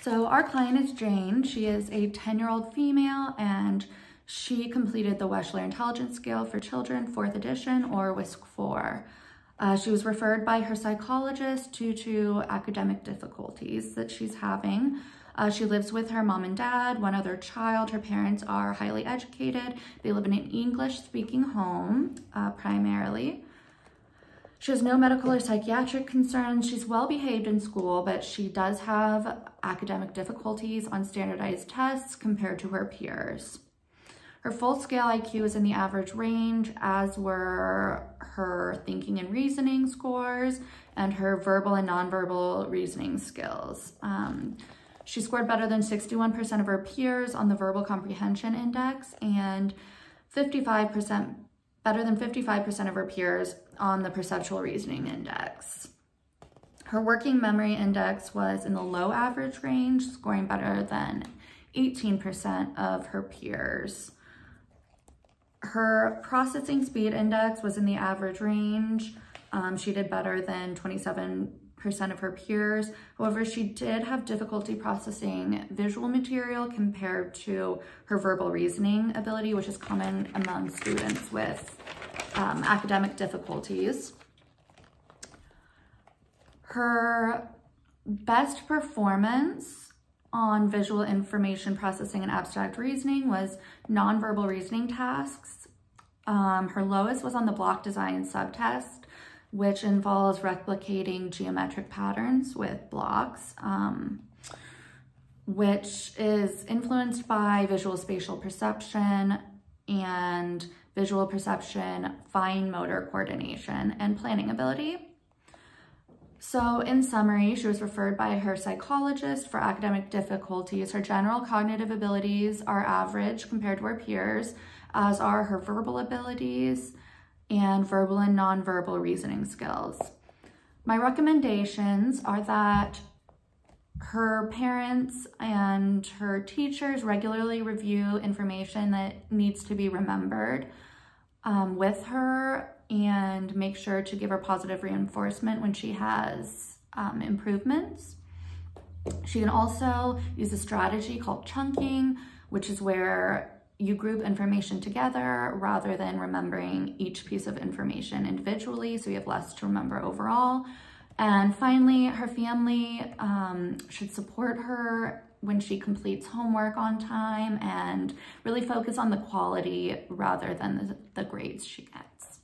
So our client is Jane. She is a 10-year-old female, and she completed the Wechsler Intelligence Scale for Children, 4th edition, or WISC 4. She was referred by her psychologist due to academic difficulties that she's having. She lives with her mom and dad, one other child. Her parents are highly educated. They live in an English-speaking home, primarily. She has no medical or psychiatric concerns. She's well behaved in school, but she does have academic difficulties on standardized tests compared to her peers. Her full scale IQ is in the average range, as were her thinking and reasoning scores and her verbal and nonverbal reasoning skills. She scored better than 61% of her peers on the verbal comprehension index and better than 55% of her peers on the perceptual reasoning index. Her working memory index was in the low average range, scoring better than 18% of her peers. Her processing speed index was in the average range. She did better than 27% of her peers. However, she did have difficulty processing visual material compared to her verbal reasoning ability, which is common among students with academic difficulties. Her best performance on visual information processing and abstract reasoning was nonverbal reasoning tasks. Her lowest was on the block design subtest, which involves replicating geometric patterns with blocks, which is influenced by visual spatial perception and visual perception, fine motor coordination, and planning ability. So in summary, she was referred by her psychologist for academic difficulties. Her general cognitive abilities are average compared to her peers, as are her verbal abilities and verbal and nonverbal reasoning skills. My recommendations are that her parents and her teachers regularly review information that needs to be remembered with her, and make sure to give her positive reinforcement when she has improvements. She can also use a strategy called chunking, which is where you group information together rather than remembering each piece of information individually, so you have less to remember overall. And finally, her family should support her when she completes homework on time and really focus on the quality rather than the grades she gets.